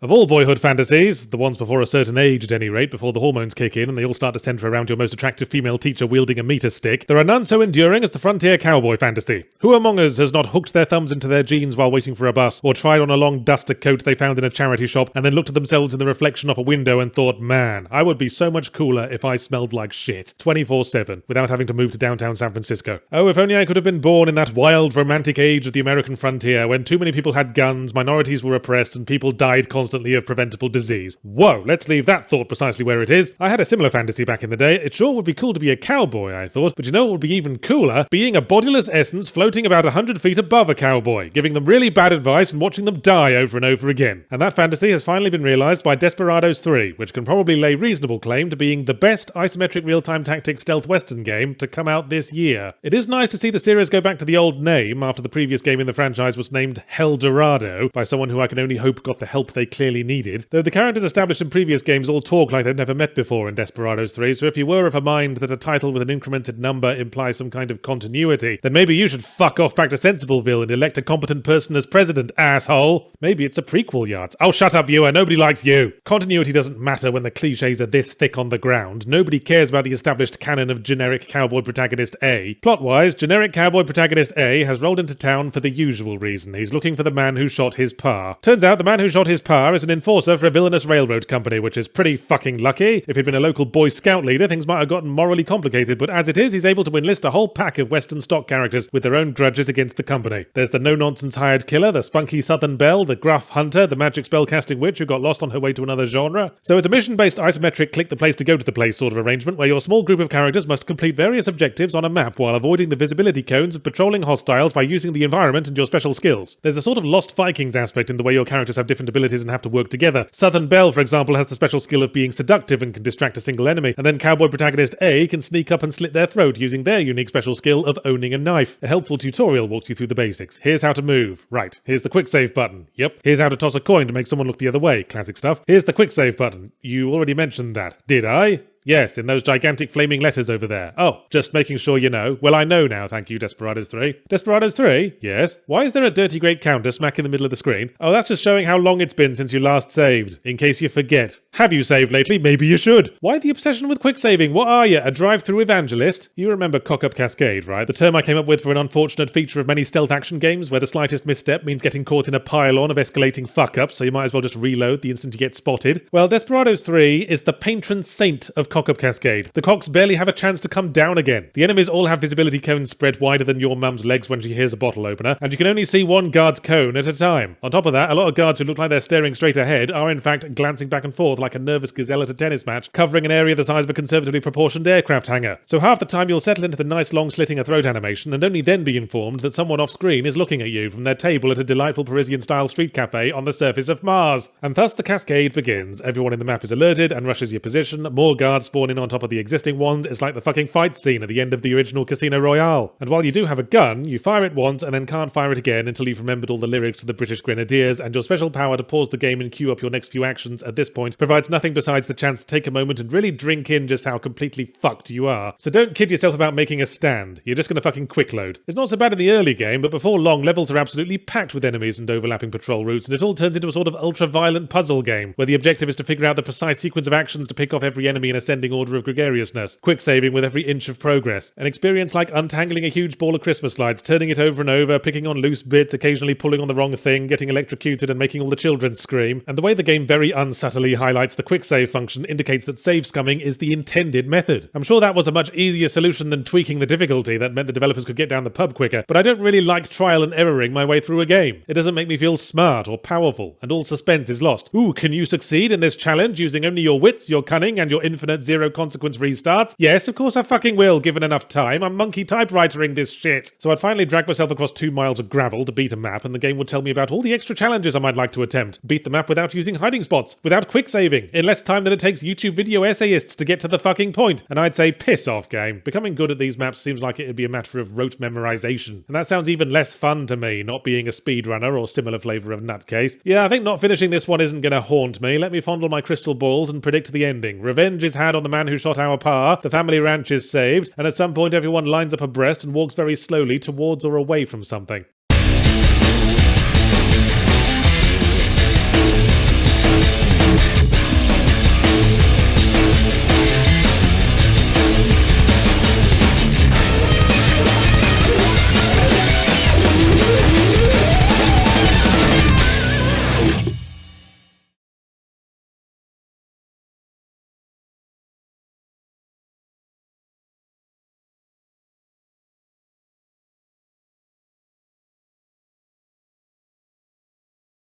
Of all boyhood fantasies, the ones before a certain age at any rate, before the hormones kick in and they all start to centre around your most attractive female teacher wielding a meter stick, there are none so enduring as the frontier cowboy fantasy. Who among us has not hooked their thumbs into their jeans while waiting for a bus, or tried on a long duster coat they found in a charity shop, and then looked at themselves in the reflection of a window and thought, man, I would be so much cooler if I smelled like shit, 24/7, without having to move to downtown San Francisco. Oh, if only I could have been born in that wild, romantic age of the American frontier, when too many people had guns, minorities were oppressed, and people died constantly of preventable disease. Whoa, let's leave that thought precisely where it is. I had a similar fantasy back in the day. It sure would be cool to be a cowboy, I thought, but you know what would be even cooler? Being a bodiless essence floating about 100 feet above a cowboy, giving them really bad advice and watching them die over and over again. And that fantasy has finally been realised by Desperados 3, which can probably lay reasonable claim to being the best isometric real-time tactics stealth western game to come out this year. It is nice to see the series go back to the old name after the previous game in the franchise was named Heldorado by someone who I can only hope got the help they clearly needed, though the characters established in previous games all talk like they've never met before in Desperados 3, so if you were of a mind that a title with an incremented number implies some kind of continuity, then maybe you should fuck off back to Sensibleville and elect a competent person as president, asshole. Maybe it's a prequel, yards. Oh, shut up, viewer, nobody likes you. Continuity doesn't matter when the cliches are this thick on the ground. Nobody cares about the established canon of generic cowboy protagonist A. Plot-wise, generic cowboy protagonist A has rolled into town for the usual reason. He's looking for the man who shot his pa. Turns out the man who shot his pa is an enforcer for a villainous railroad company, which is pretty fucking lucky. If he'd been a local Boy Scout leader, things might have gotten morally complicated, but as it is, he's able to enlist a whole pack of Western stock characters with their own grudges against the company. There's the no-nonsense hired killer, the spunky Southern belle, the gruff hunter, the magic spell-casting witch who got lost on her way to another genre. So it's a mission-based isometric click-the-place-to-go-to-the-place sort of arrangement where your small group of characters must complete various objectives on a map while avoiding the visibility cones of patrolling hostiles by using the environment and your special skills. There's a sort of Lost Vikings aspect in the way your characters have different abilities and have to work together. Southern Belle, for example, has the special skill of being seductive and can distract a single enemy, and then cowboy protagonist A can sneak up and slit their throat using their unique special skill of owning a knife. A helpful tutorial walks you through the basics. Here's how to move. Right. Here's the quick save button. Yep. Here's how to toss a coin to make someone look the other way. Classic stuff. Here's the quick save button. You already mentioned that. Did I? Yes, in those gigantic flaming letters over there. Oh, just making sure you know. Well, I know now, thank you, Desperados 3. Desperados 3? Yes. Why is there a dirty great counter smack in the middle of the screen? Oh, that's just showing how long it's been since you last saved, in case you forget. Have you saved lately? Maybe you should. Why the obsession with quick saving? What are you, a drive-through evangelist? You remember Cock-Up Cascade, right? The term I came up with for an unfortunate feature of many stealth action games where the slightest misstep means getting caught in a pylon of escalating fuck-ups, so you might as well just reload the instant you get spotted. Well, Desperados 3 is the patron saint of Cock-Up Cascade. The cocks barely have a chance to come down again. The enemies all have visibility cones spread wider than your mum's legs when she hears a bottle opener, and you can only see one guard's cone at a time. On top of that, a lot of guards who look like they're staring straight ahead are in fact glancing back and forth like a nervous gazelle at a tennis match, covering an area the size of a conservatively proportioned aircraft hangar. So half the time you'll settle into the nice long slitting a throat animation and only then be informed that someone off screen is looking at you from their table at a delightful Parisian-style street cafe on the surface of Mars. And thus the cascade begins. Everyone in the map is alerted and rushes your position. More guards spawn in on top of the existing ones. It's like the fucking fight scene at the end of the original Casino Royale. And while you do have a gun, you fire it once and then can't fire it again until you've remembered all the lyrics to the British Grenadiers, and your special power to pause the game and queue up your next few actions at this point provides nothing besides the chance to take a moment and really drink in just how completely fucked you are. So don't kid yourself about making a stand. You're just gonna fucking quick load. It's not so bad in the early game, but before long, levels are absolutely packed with enemies and overlapping patrol routes, and it all turns into a sort of ultra-violent puzzle game, where the objective is to figure out the precise sequence of actions to pick off every enemy in ascending order of gregariousness. Quick saving with every inch of progress. An experience like untangling a huge ball of Christmas lights, turning it over and over, picking on loose bits, occasionally pulling on the wrong thing, getting electrocuted and making all the children scream. And the way the game very unsubtly highlights the quick save function indicates that save scumming is the intended method. I'm sure that was a much easier solution than tweaking the difficulty that meant the developers could get down the pub quicker, but I don't really like trial and erroring my way through a game. It doesn't make me feel smart or powerful, and all suspense is lost. Ooh, can you succeed in this challenge using only your wits, your cunning, and your infinite zero consequence restarts? Yes, of course I fucking will, given enough time. I'm monkey typewritering this shit. So I'd finally drag myself across 2 miles of gravel to beat a map, and the game would tell me about all the extra challenges I might like to attempt. Beat the map without using hiding spots, without quick saving, in less time than it takes YouTube video essayists to get to the fucking point. And I'd say, piss off, game. Becoming good at these maps seems like it'd be a matter of rote memorization. And that sounds even less fun to me, not being a speedrunner or similar flavour of nutcase. Yeah, I think not finishing this one isn't gonna haunt me. Let me fondle my crystal balls and predict the ending. Revenge is had on the man who shot our pa, the family ranch is saved, and at some point everyone lines up abreast and walks very slowly towards or away from something.